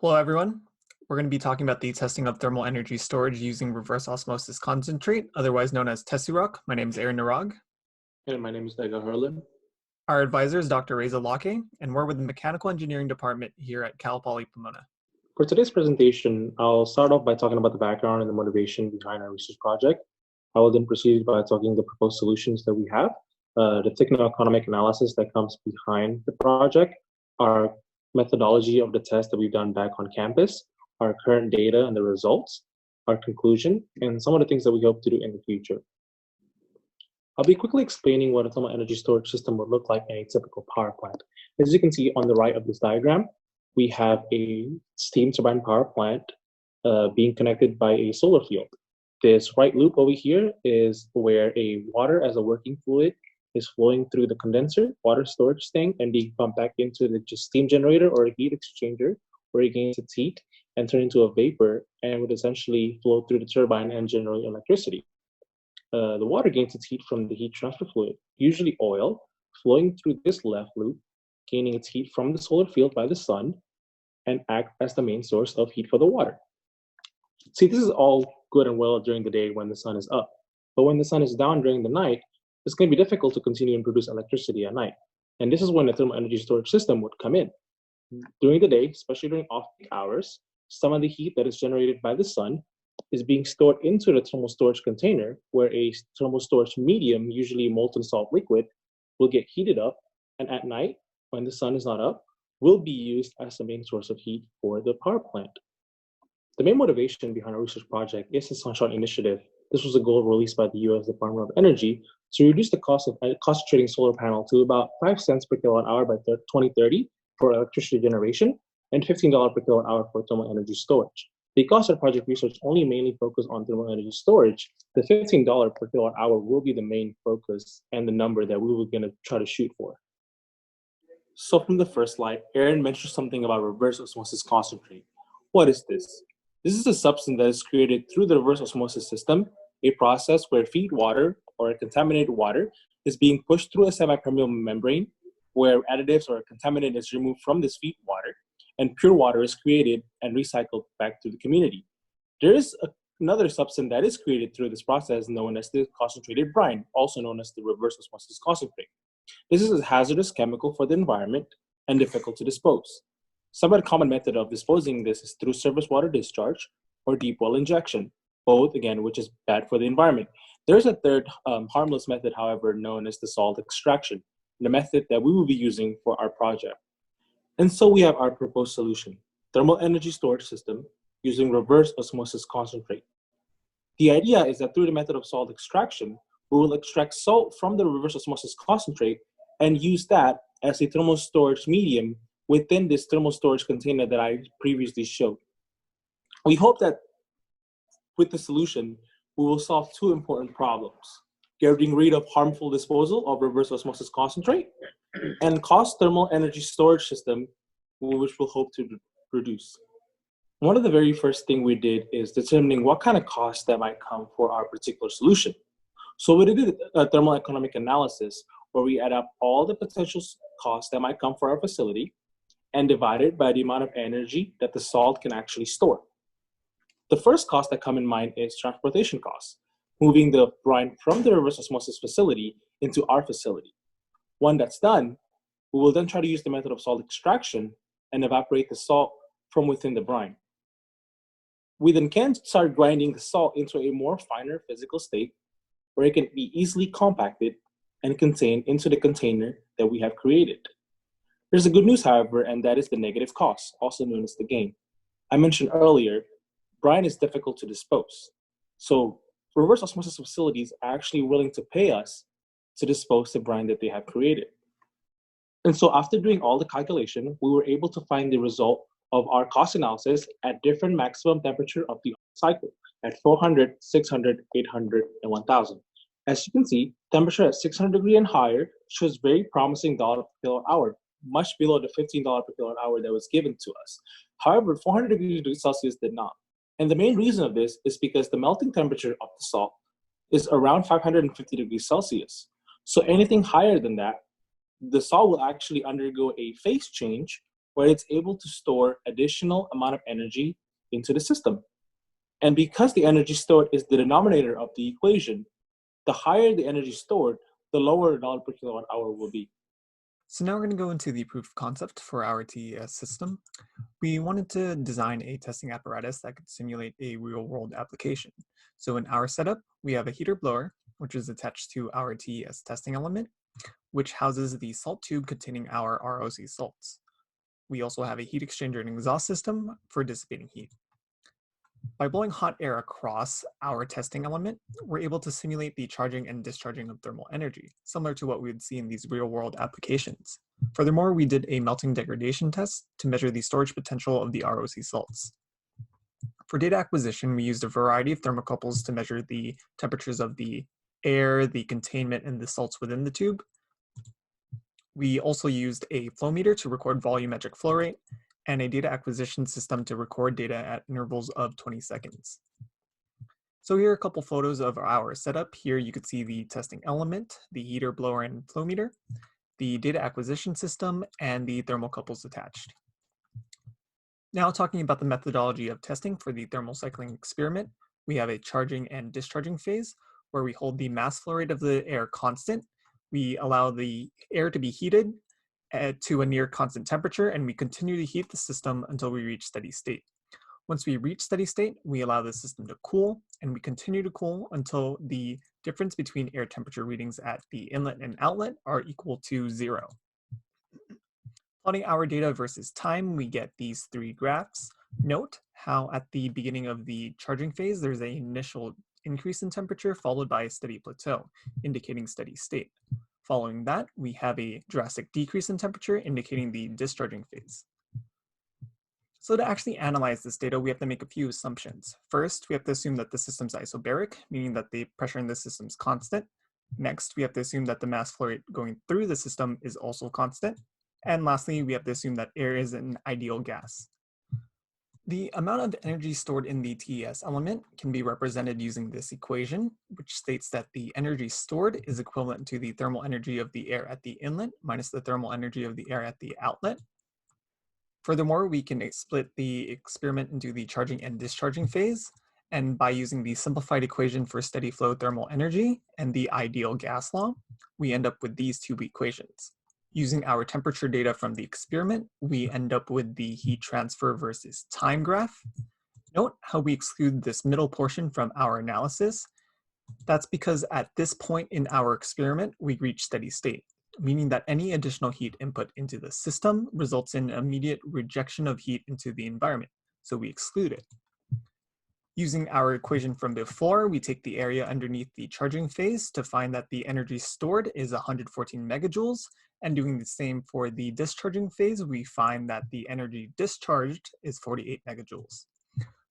Hello, everyone. We're going to be talking about the testing of thermal energy storage using reverse osmosis concentrate, otherwise known as TESuROC. My name is Narag. And my name is Herlim. Our advisor is Dr. Reza Lakeh, and we're with the Mechanical Engineering Department here at Cal Poly Pomona. For today's presentation, I'll start off by talking about the background and the motivation behind our research project. I will then proceed by talking the proposed solutions that we have, the Techno-Economic Analysis that comes behind the project, our methodology of the test that we've done back on campus, our current data and the results, our conclusion, and some of the things that we hope to do in the future. I'll be quickly explaining what a thermal energy storage system would look like in a typical power plant. As you can see on the right of this diagram, we have a steam turbine power plant being connected by a solar field. This right loop over here is where a water as a working fluid is flowing through the condenser, water storage tank, and being pumped back into the steam generator or a heat exchanger, where it gains its heat and turn into a vapor and would essentially flow through the turbine and generate electricity. The water gains its heat from the heat transfer fluid, usually oil, flowing through this left loop, gaining its heat from the solar field by the sun, and act as the main source of heat for the water. See, this is all good and well during the day when the sun is up, but when the sun is down during the night, it's going to be difficult to continue and produce electricity at night. And this is when a thermal energy storage system would come in. During the day, especially during off-peak hours, some of the heat that is generated by the sun is being stored into the thermal storage container, where a thermal storage medium, usually molten salt liquid, will get heated up, and at night, when the sun is not up, will be used as the main source of heat for the power plant. The main motivation behind our research project is the Sunshine Initiative. This was a goal released by the U.S. Department of Energy to reduce the cost of concentrating solar panel to about 5 cents per kilowatt hour by 2030 for electricity generation and $15 per kilowatt hour for thermal energy storage. Because our project research only mainly focused on thermal energy storage, the $15 per kilowatt hour will be the main focus and the number that we were going to try to shoot for. So from the first slide, Aaron mentioned something about reverse osmosis concentrate. What is this? This is a substance that is created through the reverse osmosis system, a process where feed water or contaminated water is being pushed through a semi-permeable membrane where additives or contaminant is removed from this feed water, and pure water is created and recycled back to the community. There is another substance that is created through this process known as the concentrated brine, also known as the reverse osmosis concentrate. This is a hazardous chemical for the environment and difficult to dispose. Some common method of disposing this is through surface water discharge or deep well injection, both, again, which is bad for the environment. There's a third harmless method, however, known as the salt extraction, the method that we will be using for our project. And so we have our proposed solution, thermal energy storage system using reverse osmosis concentrate. The idea is that through the method of salt extraction, we will extract salt from the reverse osmosis concentrate and use that as a thermal storage medium within this thermal storage container that I previously showed. We hope that with the solution, we will solve two important problems: getting rid of harmful disposal of reverse osmosis concentrate and cost thermal energy storage system, which we'll hope to reduce. One of the very first thing we did is determining what kind of cost that might come for our particular solution. So we did a thermal economic analysis where we add up all the potential costs that might come for our facility and divide it by the amount of energy that the salt can actually store. The first cost that come in mind is transportation costs, moving the brine from the reverse osmosis facility into our facility. When that's done, we will then try to use the method of salt extraction and evaporate the salt from within the brine. We then can start grinding the salt into a more finer physical state where it can be easily compacted and contained into the container that we have created. There's a good news, however, and that is the negative cost, also known as the gain. I mentioned earlier, brine is difficult to dispose. So reverse osmosis facilities are actually willing to pay us to dispose the brine that they have created. And so after doing all the calculation, we were able to find the result of our cost analysis at different maximum temperature of the cycle at 400, 600, 800, and 1000. As you can see, temperature at 600 degrees and higher shows very promising dollar per kilowatt hour, much below the $15 per kilowatt hour that was given to us. However, 400 degrees Celsius did not. And the main reason of this is because the melting temperature of the salt is around 550 degrees Celsius. So anything higher than that, the salt will actually undergo a phase change where it's able to store additional amount of energy into the system. And because the energy stored is the denominator of the equation, the higher the energy stored, the lower dollar per kilowatt hour will be. So now we're going to go into the proof of concept for our TES system. We wanted to design a testing apparatus that could simulate a real-world application. So in our setup, we have a heater blower, which is attached to our TES testing element, which houses the salt tube containing our ROC salts. We also have a heat exchanger and exhaust system for dissipating heat. By blowing hot air across our testing element, we're able to simulate the charging and discharging of thermal energy, similar to what we would see in these real-world applications. Furthermore, we did a melting degradation test to measure the storage potential of the ROC salts. For data acquisition, we used a variety of thermocouples to measure the temperatures of the air, the containment, and the salts within the tube. We also used a flow meter to record volumetric flow rate, and a data acquisition system to record data at intervals of 20 seconds. So here are a couple photos of our setup. Here you could see the testing element, the heater, blower, and flow meter, the data acquisition system, and the thermocouples attached. Now talking about the methodology of testing for the thermal cycling experiment, we have a charging and discharging phase where we hold the mass flow rate of the air constant. We allow the air to be heated to a near constant temperature, and we continue to heat the system until we reach steady state. Once we reach steady state, we allow the system to cool, and we continue to cool until the difference between air temperature readings at the inlet and outlet are equal to 0. Plotting our data versus time, we get these three graphs. Note how at the beginning of the charging phase, there's an initial increase in temperature followed by a steady plateau, indicating steady state. Following that, we have a drastic decrease in temperature, indicating the discharging phase. So to actually analyze this data, we have to make a few assumptions. First, we have to assume that the system's isobaric, meaning that the pressure in the system is constant. Next, we have to assume that the mass flow rate going through the system is also constant. And lastly, we have to assume that air is an ideal gas. The amount of energy stored in the TES element can be represented using this equation, which states that the energy stored is equivalent to the thermal energy of the air at the inlet minus the thermal energy of the air at the outlet. Furthermore, we can split the experiment into the charging and discharging phase, and by using the simplified equation for steady flow thermal energy and the ideal gas law, we end up with these two equations. Using our temperature data from the experiment, we end up with the heat transfer versus time graph. Note how we exclude this middle portion from our analysis. That's because at this point in our experiment, we reach steady state, meaning that any additional heat input into the system results in immediate rejection of heat into the environment, so we exclude it. Using our equation from before, we take the area underneath the charging phase to find that the energy stored is 114 megajoules, and doing the same for the discharging phase, we find that the energy discharged is 48 megajoules.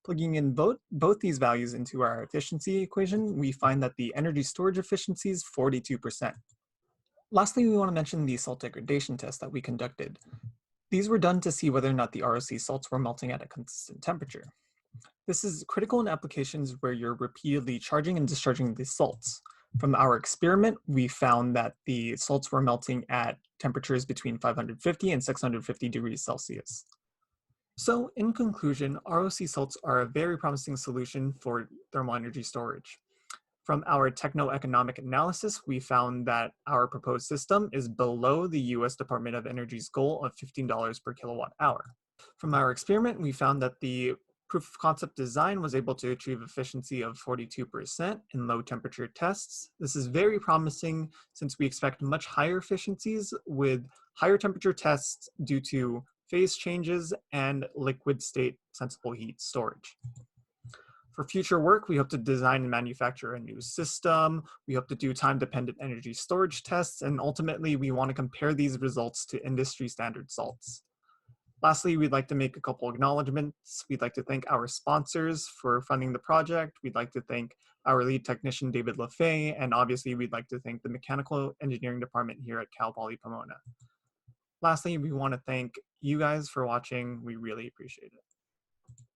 Plugging in both these values into our efficiency equation, we find that the energy storage efficiency is 42%. Lastly, we want to mention the salt degradation test that we conducted. These were done to see whether or not the ROC salts were melting at a consistent temperature. This is critical in applications where you're repeatedly charging and discharging the salts. From our experiment, we found that the salts were melting at temperatures between 550 and 650 degrees Celsius. So in conclusion, ROC salts are a very promising solution for thermal energy storage. From our Techno-Economic Analysis, we found that our proposed system is below the US Department of Energy's goal of $15 per kilowatt hour. From our experiment, we found that the proof of concept design was able to achieve efficiency of 42% in low temperature tests. This is very promising since we expect much higher efficiencies with higher temperature tests due to phase changes and liquid state sensible heat storage. For future work, we hope to design and manufacture a new system. We hope to do time-dependent energy storage tests, and ultimately we want to compare these results to industry standard salts. Lastly, we'd like to make a couple acknowledgements. We'd like to thank our sponsors for funding the project. We'd like to thank our lead technician, David Lakeh, and obviously we'd like to thank the Mechanical Engineering Department here at Cal Poly Pomona. Lastly, we want to thank you guys for watching. We really appreciate it.